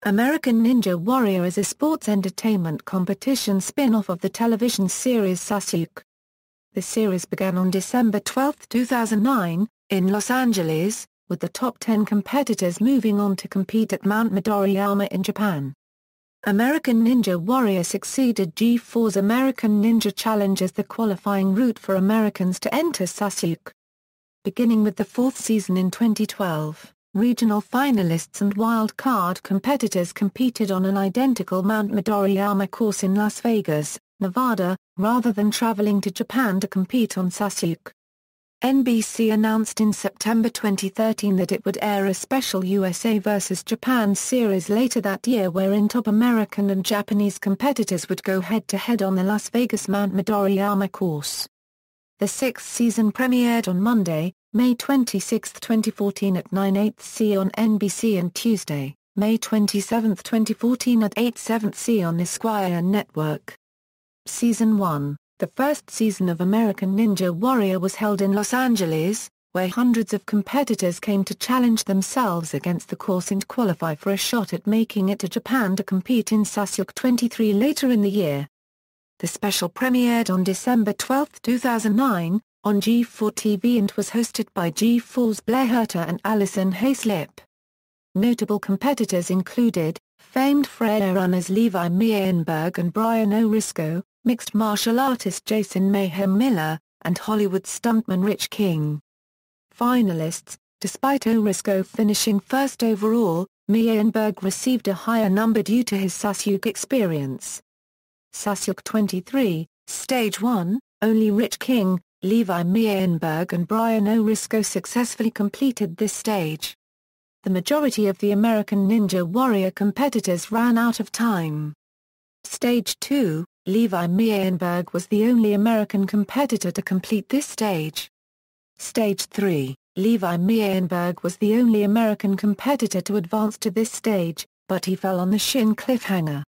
American Ninja Warrior is a sports entertainment competition spin-off of the television series Sasuke. The series began on December 12, 2009, in Los Angeles, with the top 10 competitors moving on to compete at Mount Midoriyama in Japan. American Ninja Warrior succeeded G4's American Ninja Challenge as the qualifying route for Americans to enter Sasuke. Beginning with the fourth season in 2012, regional finalists and wild-card competitors competed on an identical Mount Midoriyama course in Las Vegas, Nevada, rather than traveling to Japan to compete on Sasuke. NBC announced in September 2013 that it would air a special USA vs. Japan series later that year wherein top American and Japanese competitors would go head-to-head on the Las Vegas Mount Midoriyama course. The sixth season premiered on Monday, May 26, 2014 at 9/8 on NBC and Tuesday, May 27, 2014 at 8/7 on Esquire Network. Season 1, the first season of American Ninja Warrior, was held in Los Angeles, where hundreds of competitors came to challenge themselves against the course and qualify for a shot at making it to Japan to compete in Sasuke 23 later in the year. The special premiered on December 12, 2009, on G4 TV and was hosted by G4's Blair Herter and Allison Hayslip. Notable competitors included, famed frail runners Levi Meienberg and Brian O'Risco, mixed martial artist Jason Mayhem Miller, and Hollywood stuntman Rich King. Finalists: despite O'Risco finishing first overall, Meienberg received a higher number due to his Sasuke experience. Sasuke 23, Stage 1, only Rich King, Levi Meienberg and Brian O'Risco successfully completed this stage. The majority of the American Ninja Warrior competitors ran out of time. Stage 2, Levi Meienberg was the only American competitor to complete this stage. Stage 3, Levi Meienberg was the only American competitor to advance to this stage, but he fell on the shin cliffhanger.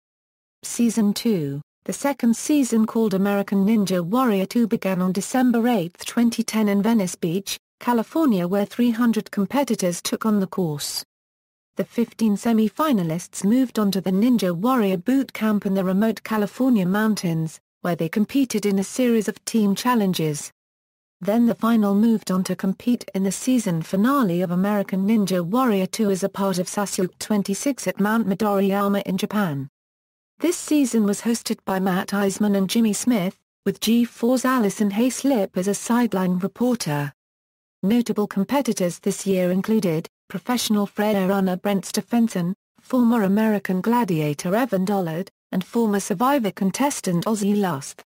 Season 2, the second season called American Ninja Warrior 2, began on December 8, 2010 in Venice Beach, California, where 300 competitors took on the course. The 15 semi-finalists moved on to the Ninja Warrior Boot Camp in the remote California mountains, where they competed in a series of team challenges. Then the final moved on to compete in the season finale of American Ninja Warrior 2 as a part of Sasuke 26 at Mount Midoriyama in Japan. This season was hosted by Matt Eisman and Jimmy Smith, with G4's Allison Hayslip as a sideline reporter. Notable competitors this year included, professional frail runner Brent Stephenson, former American gladiator Evan Dollard, and former Survivor contestant Ozzy Lust.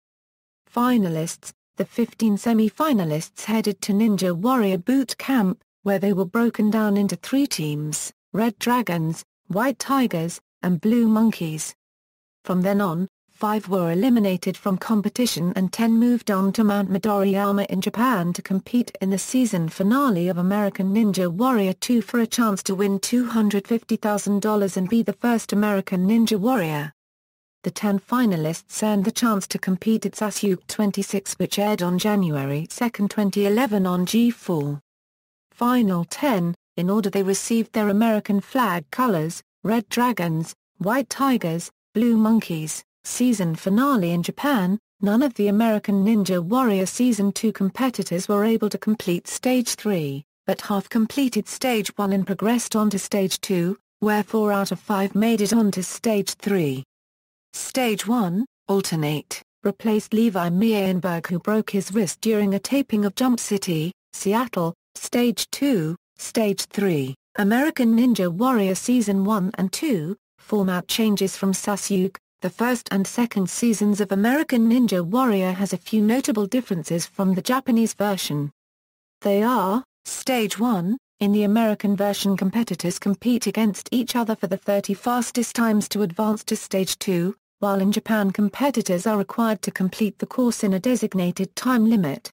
Finalists: the 15 semi-finalists headed to Ninja Warrior Boot Camp, where they were broken down into 3 teams, Red Dragons, White Tigers, and Blue Monkeys. From then on, 5 were eliminated from competition and 10 moved on to Mount Midoriyama in Japan to compete in the season finale of American Ninja Warrior 2 for a chance to win $250,000 and be the first American Ninja Warrior. The 10 finalists earned the chance to compete at Sasuke 26, which aired on January 2, 2011 on G4. Final 10, in order they received their American flag colors, Red Dragons, White Tigers, Blue Monkeys. Season finale in Japan. None of the American Ninja Warrior Season 2 competitors were able to complete Stage 3, but half completed Stage 1 and progressed on to Stage 2, where 4 out of 5 made it on to Stage 3. Stage 1, Alternate, replaced Levi Meienberg, who broke his wrist during a taping of Jump City, Seattle. Stage 2, Stage 3, American Ninja Warrior Season 1 and 2, format changes from Sasuke. The first and second seasons of American Ninja Warrior has a few notable differences from the Japanese version. They are, Stage 1, in the American version competitors compete against each other for the 30 fastest times to advance to Stage 2, while in Japan competitors are required to complete the course in a designated time limit.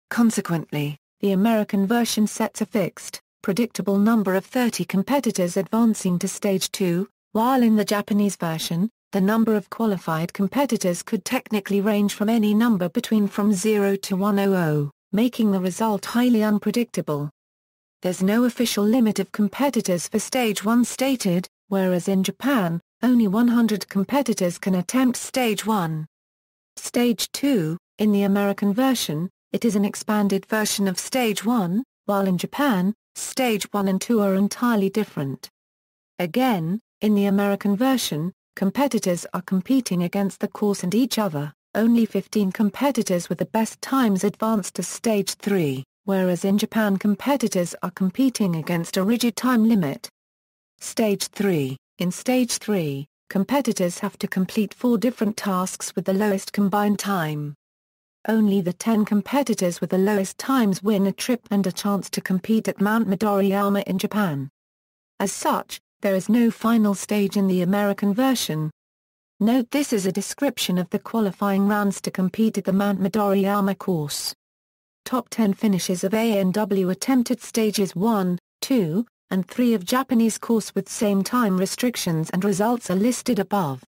Consequently, the American version sets a fixed, predictable number of 30 competitors advancing to Stage 2, while in the Japanese version, the number of qualified competitors could technically range from any number between from 0 to 100, making the result highly unpredictable. There's no official limit of competitors for Stage 1 stated, whereas in Japan, only 100 competitors can attempt Stage 1. Stage 2, in the American version, it is an expanded version of Stage 1, while in Japan, Stage 1 and 2 are entirely different. Again, in the American version, competitors are competing against the course and each other. Only 15 competitors with the best times advance to Stage 3, whereas in Japan competitors are competing against a rigid time limit. Stage 3. In Stage 3, competitors have to complete 4 different tasks with the lowest combined time. Only the 10 competitors with the lowest times win a trip and a chance to compete at Mount Midoriyama in Japan. As such, there is no final stage in the American version. Note this is a description of the qualifying rounds to compete at the Mount Midoriyama course. Top 10 finishes of ANW attempted stages 1, 2, and 3 of Japanese course with same time restrictions and results are listed above.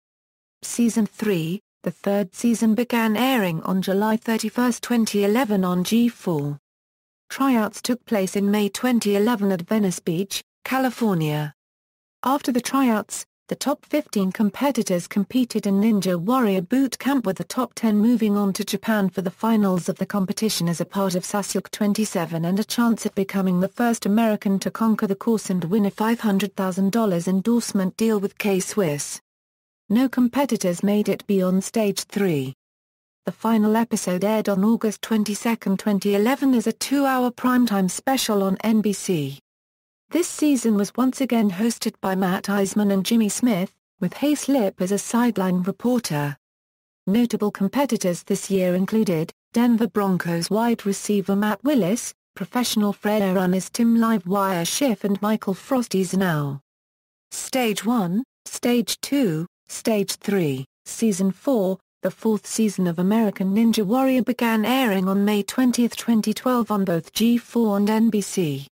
Season 3, the third season began airing on July 31, 2011 on G4. Tryouts took place in May 2011 at Venice Beach, California. After the tryouts, the top 15 competitors competed in Ninja Warrior Boot Camp with the top 10 moving on to Japan for the finals of the competition as a part of Sasuke 27 and a chance at becoming the first American to conquer the course and win a $500,000 endorsement deal with K-Swiss. No competitors made it beyond Stage 3. The final episode aired on August 22, 2011 as a 2-hour primetime special on NBC. This season was once again hosted by Matt Eisman and Jimmy Smith, with Hayslip as a sideline reporter. Notable competitors this year included, Denver Broncos wide receiver Matt Willis, professional freelance runners Tim Livewire Schiff and Michael Frosty Znow. Stage 1, Stage 2, Stage 3, Season 4, the fourth season of American Ninja Warrior began airing on May 20, 2012 on both G4 and NBC.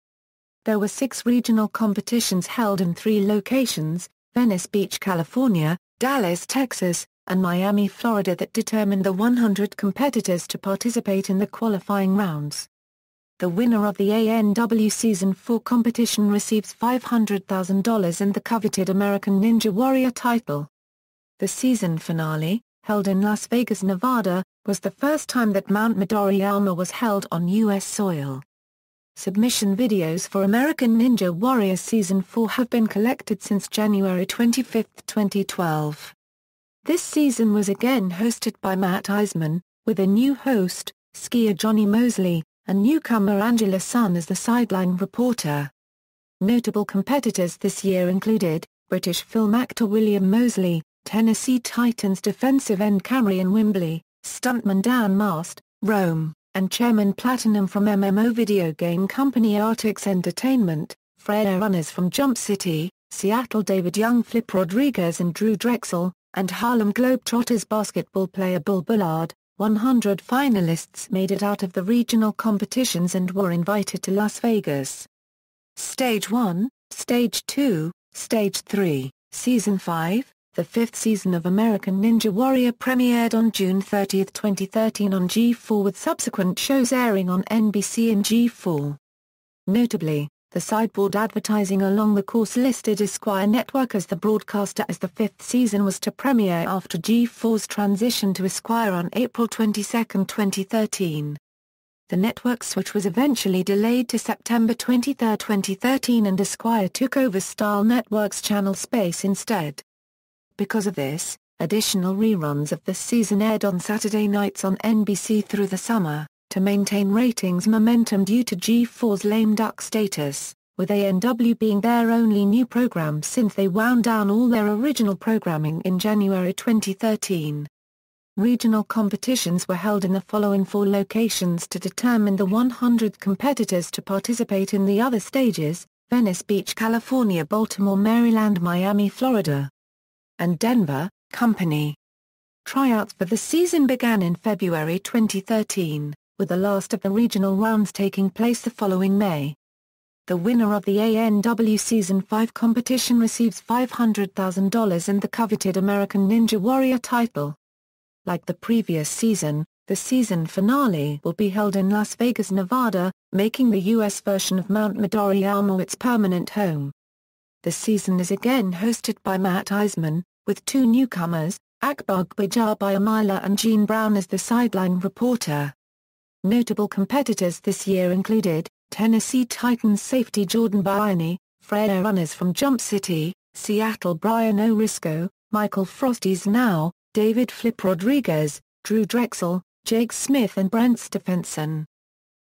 There were 6 regional competitions held in 3 locations, Venice Beach, California, Dallas, Texas, and Miami, Florida that determined the 100 competitors to participate in the qualifying rounds. The winner of the ANW Season 4 competition receives $500,000 and the coveted American Ninja Warrior title. The season finale, held in Las Vegas, Nevada, was the first time that Mount Midoriyama was held on U.S. soil. Submission videos for American Ninja Warrior Season 4 have been collected since January 25, 2012. This season was again hosted by Matt Eisman, with a new host, skier Johnny Mosley, and newcomer Angela Sun as the sideline reporter. Notable competitors this year included, British film actor William Mosley, Tennessee Titans defensive end Cameron Wimbley, stuntman Dan Mast, Rome, and Chairman Platinum from MMO video game company Artix Entertainment, Freya runners from Jump City, Seattle David Young, Flip Rodriguez and Drew Drexel, and Harlem Globetrotters basketball player Bull Bullard. 100 finalists made it out of the regional competitions and were invited to Las Vegas. Stage 1, Stage 2, Stage 3, Season 5, the fifth season of American Ninja Warrior premiered on June 30, 2013 on G4 with subsequent shows airing on NBC and G4. Notably, the sideboard advertising along the course listed Esquire Network as the broadcaster as the fifth season was to premiere after G4's transition to Esquire on April 22, 2013. The network switch was eventually delayed to September 23, 2013 and Esquire took over Star Network's channel space instead. Because of this, additional reruns of the season aired on Saturday nights on NBC through the summer, to maintain ratings momentum due to G4's lame duck status, with ANW being their only new program since they wound down all their original programming in January 2013. Regional competitions were held in the following 4 locations to determine the 100 competitors to participate in the other stages: Venice Beach, California, Baltimore, Maryland, Miami, Florida, and Denver, Company. Tryouts for the season began in February 2013, with the last of the regional rounds taking place the following May. The winner of the ANW Season 5 competition receives $500,000 and the coveted American Ninja Warrior title. Like the previous season, the season finale will be held in Las Vegas, Nevada, making the U.S. version of Mount Midoriyama its permanent home. the season is again hosted by Matt Eisman, with two newcomers, Agbogbijabiyamila and Gene Brown as the sideline reporter. Notable competitors this year included Tennessee Titans safety Jordan Baini, Frere runners from Jump City, Seattle Brian O'Risco, Michael Frosty's Now, David Flip Rodriguez, Drew Drexel, Jake Smith and Brent Stephenson.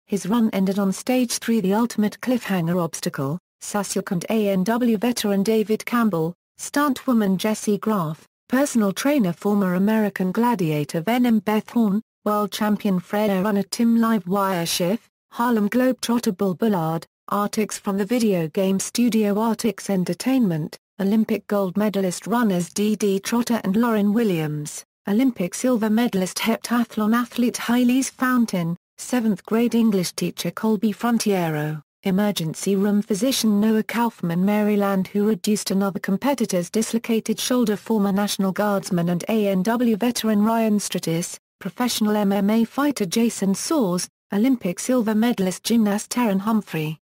His run ended on Stage 3, the ultimate cliffhanger obstacle. Sasuke and ANW veteran David Campbell, stuntwoman Jessie Graff, personal trainer former American gladiator Venom Beth Horn, world champion Frere runner Tim Livewire Schiff, Harlem Globetrotter Bull Bullard, Artix from the video game studio Artix Entertainment, Olympic gold medalist runners D.D. Trotter and Lauren Williams, Olympic silver medalist heptathlon athlete Hailes Fountain, 7th grade English teacher Colby Frontiero, emergency room physician Noah Kaufman Maryland who reduced another competitor's dislocated shoulder former National Guardsman and ANW veteran Ryan Stratis, professional MMA fighter Jason Soares, Olympic silver medalist gymnast Taryn Humphrey.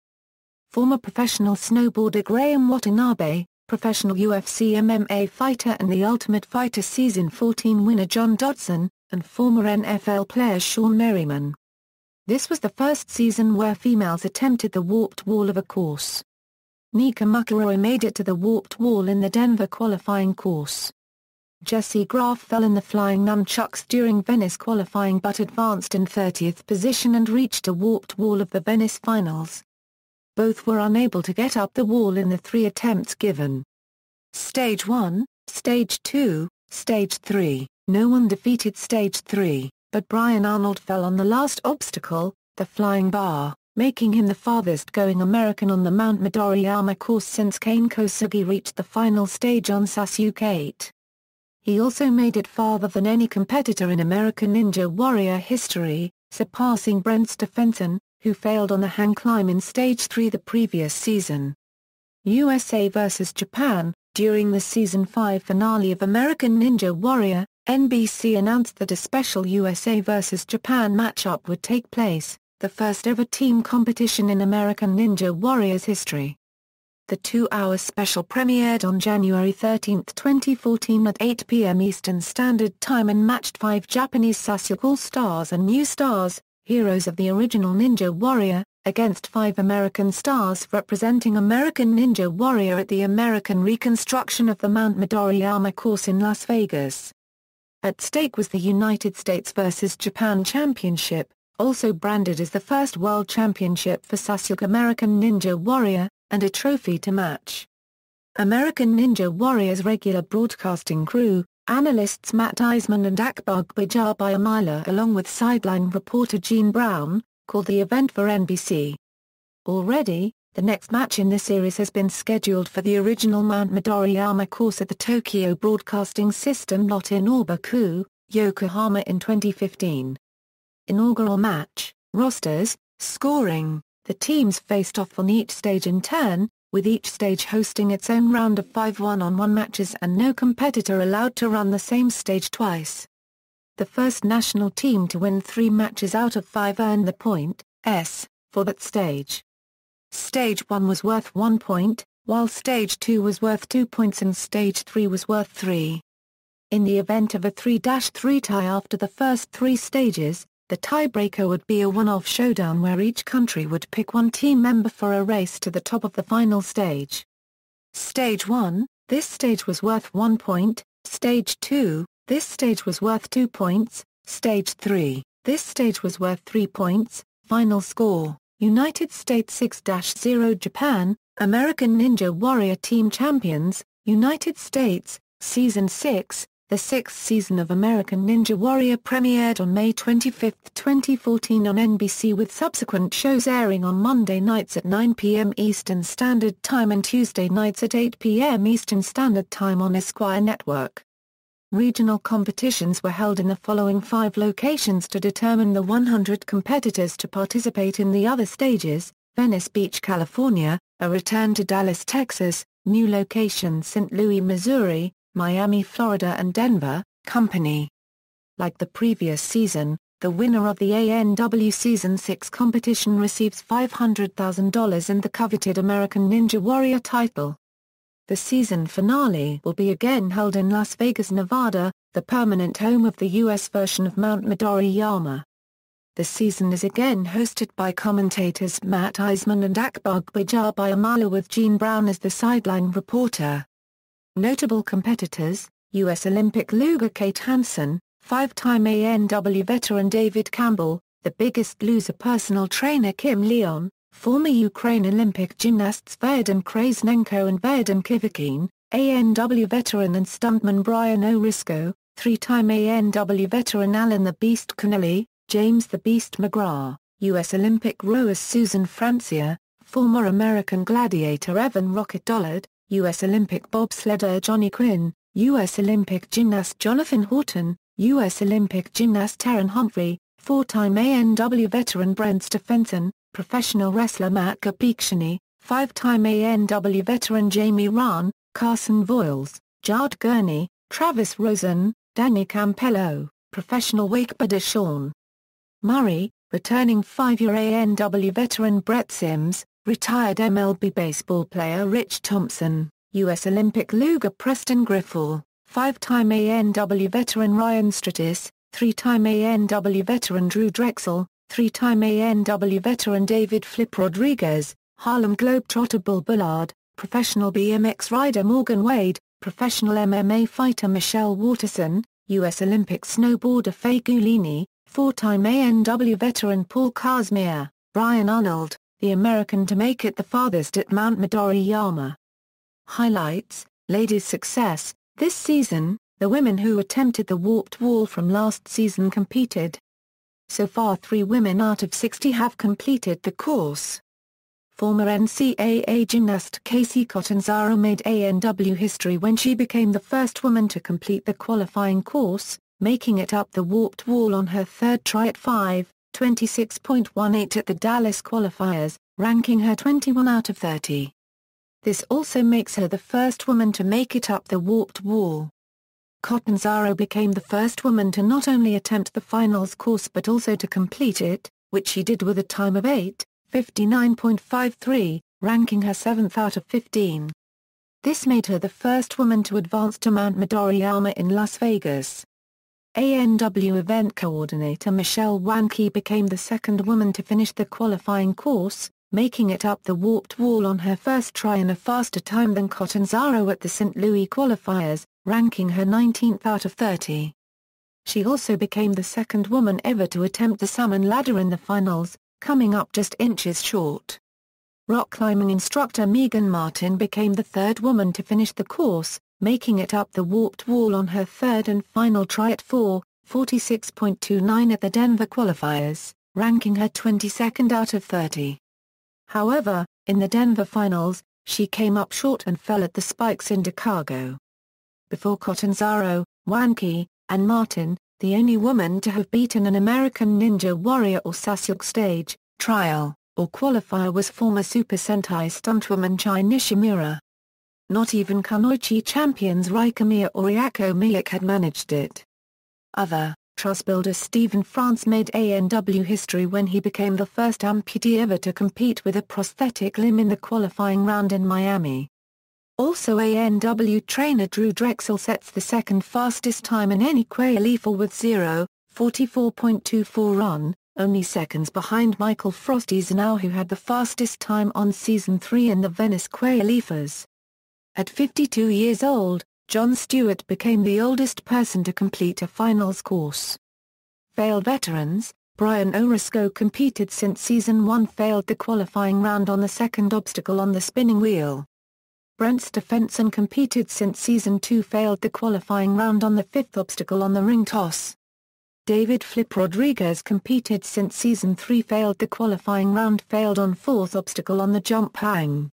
Former professional snowboarder Graham Watanabe, professional UFC MMA fighter and The Ultimate Fighter Season 14 winner John Dodson, and former NFL player Sean Merriman. This was the first season where females attempted the warped wall of a course. Nika McElroy made it to the warped wall in the Denver qualifying course. Jessie Graff fell in the flying nunchucks during Venice qualifying but advanced in 30th position and reached a warped wall of the Venice finals. Both were unable to get up the wall in the 3 attempts given. Stage 1, Stage 2, Stage 3, no one defeated Stage 3. But Brian Arnold fell on the last obstacle, the flying bar, making him the farthest-going American on the Mount Midoriyama course since Kane Kosugi reached the final stage on Sasuke 8. He also made it farther than any competitor in American Ninja Warrior history, surpassing Brent Stephenson, who failed on the hang climb in Stage 3 the previous season. USA vs. Japan. During the Season 5 finale of American Ninja Warrior, NBC announced that a special USA vs. Japan matchup would take place, the first ever team competition in American Ninja Warrior's history. The 2-hour special premiered on January 13, 2014 at 8 p.m. Eastern Standard Time and matched 5 Japanese Sasuke All-Stars and New Stars, heroes of the original Ninja Warrior, against 5 American stars representing American Ninja Warrior at the American reconstruction of the Mount Midoriyama course in Las Vegas. At stake was the United States vs. Japan Championship, also branded as the first World Championship for Sasuke American Ninja Warrior, and a trophy to match. American Ninja Warrior's regular broadcasting crew, analysts Matt Eisman and Agbogbijabiyamila along with sideline reporter Gene Brown, called the event for NBC. Already, the next match in the series has been scheduled for the original Mount Midoriyama course at the Tokyo Broadcasting System lot in Obaku, Yokohama in 2015. Inaugural match, rosters, scoring, the teams faced off on each stage in turn, with each stage hosting its own round of 5 one-on-one matches and no competitor allowed to run the same stage twice. The first national team to win 3 matches out of 5 earned the point S for that stage. Stage 1 was worth 1 point, while Stage 2 was worth 2 points and Stage 3 was worth 3. In the event of a 3-3 tie after the first 3 stages, the tiebreaker would be a one-off showdown where each country would pick one team member for a race to the top of the final stage. Stage 1, this stage was worth 1 point, Stage 2, this stage was worth 2 points, Stage 3, this stage was worth 3 points, final score, United States 6-0 Japan, American Ninja Warrior Team Champions, United States, Season 6, the 6th season of American Ninja Warrior premiered on May 25, 2014 on NBC with subsequent shows airing on Monday nights at 9 p.m. Eastern Standard Time and Tuesday nights at 8 p.m. Eastern Standard Time on Esquire Network. Regional competitions were held in the following 5 locations to determine the 100 competitors to participate in the other stages: Venice Beach, California, a return to Dallas, Texas, new location St. Louis, Missouri, Miami, Florida and Denver, Company. Like the previous season, the winner of the ANW Season 6 competition receives $500,000 and the coveted American Ninja Warrior title. The season finale will be again held in Las Vegas, Nevada, the permanent home of the U.S. version of Mount Midoriyama. The season is again hosted by commentators Matt Eisman and Akbar Gbajabiamala, with Gene Brown as the sideline reporter. Notable competitors: U.S. Olympic luger Kate Hansen, five-time ANW veteran David Campbell, The Biggest Loser personal trainer Kim Leon, former Ukraine Olympic gymnasts Vadim Krasnenko and Vadim Kivikin, ANW veteran and stuntman Brian O'Risco, three-time ANW veteran Alan the Beast Connelly, James the Beast McGrath, U.S. Olympic rowers Susan Francia, former American gladiator Evan Rocket Dollard, U.S. Olympic bobsledder Johnny Quinn, U.S. Olympic gymnast Jonathan Horton, U.S. Olympic gymnast Taryn Humphrey, four-time ANW veteran Brent Stephenson, professional wrestler Matt Kapikshani, five-time ANW veteran Jamie Rahn, Carson Voiles, Jard Gurney, Travis Rosen, Danny Campello, professional wakeboarder Sean Murray, returning five-year ANW veteran Brett Sims, retired MLB baseball player Rich Thompson, U.S. Olympic luger Preston Griffell, five-time ANW veteran Ryan Stratis, three-time ANW veteran Drew Drexel, three-time ANW veteran David Flip Rodriguez, Harlem Globetrotter Bull Bullard, professional BMX rider Morgan Wade, professional MMA fighter Michelle Waterson, U.S. Olympic snowboarder Faye Gulini, four-time ANW veteran Paul Kazmir, Brian Arnold, the American to make it the farthest at Mount Midoriyama. Highlights: Ladies' success. This season, the women who attempted the warped wall from last season competed. So far 3 women out of 60 have completed the course. Former NCAA gymnast Casey Catanzaro made ANW history when she became the first woman to complete the qualifying course, making it up the warped wall on her third try at 5:26.18 at the Dallas qualifiers, ranking her 21 out of 30. This also makes her the first woman to make it up the warped wall. Catanzaro became the first woman to not only attempt the finals course but also to complete it, which she did with a time of 8:59.53, ranking her 7th out of 15. This made her the first woman to advance to Mount Midoriyama in Las Vegas. ANW event coordinator Michelle Wanke became the second woman to finish the qualifying course, making it up the warped wall on her first try in a faster time than Catanzaro at the St. Louis qualifiers, ranking her 19th out of 30. She also became the second woman ever to attempt the salmon ladder in the finals, coming up just inches short. Rock climbing instructor Megan Martin became the third woman to finish the course, making it up the warped wall on her third and final try at 4:46.29 at the Denver qualifiers, ranking her 22nd out of 30. However, in the Denver finals, she came up short and fell at the spikes in Chicago. Before Catanzaro, Wanke, and Martin, the only woman to have beaten an American Ninja Warrior or Sasuke stage, trial, or qualifier was former Super Sentai stuntwoman Chai Nishimura. Not even Kunoichi champions Raikamiya or Ryako Miyake had managed it. Other truss builder Stephen France made ANW history when he became the first amputee ever to compete with a prosthetic limb in the qualifying round in Miami. Also ANW trainer Drew Drexel sets the second fastest time in any qualifier with 0:44.24 run, only seconds behind Michael Frosty Zanau, who had the fastest time on Season 3 in the Venice qualifiers. At 52 years old, Jon Stewart became the oldest person to complete a finals course. Failed veterans: Brian O'Risco competed since Season 1, failed the qualifying round on the second obstacle on the spinning wheel. Brent Stephenson competed since Season 2, failed the qualifying round on the fifth obstacle on the ring toss. David Flip Rodriguez competed since Season 3, failed the qualifying round, failed on fourth obstacle on the jump hang.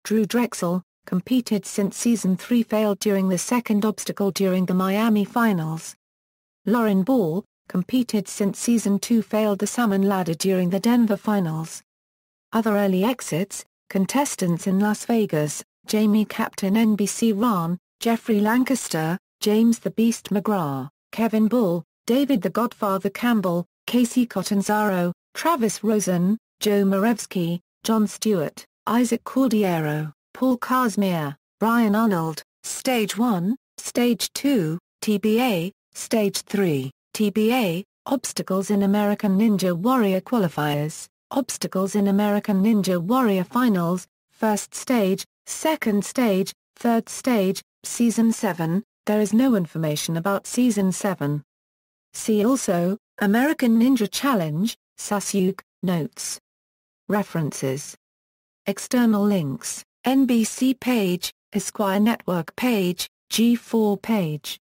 Drew Drexel competed since Season 3, failed during the second obstacle during the Miami finals. Lauren Ball competed since Season 2, failed the salmon ladder during the Denver finals. Other early exits: contestants in Las Vegas, Jamie Captain NBC Rahn, Jeffrey Lancaster, James the Beast McGrath, Kevin Bull, David the Godfather Campbell, Casey Catanzaro, Travis Rosen, Joe Marevsky, Jon Stewart, Isaac Cordiero, Paul Kazmir, Brian Arnold, Stage 1, Stage 2, TBA, Stage 3, TBA, Obstacles in American Ninja Warrior Qualifiers, Obstacles in American Ninja Warrior Finals, First Stage, Second Stage, Third Stage, Season 7. There is no information about Season 7. See also, American Ninja Challenge, Sasuke, Notes. References. External links, NBC page, Esquire Network page, G4 page.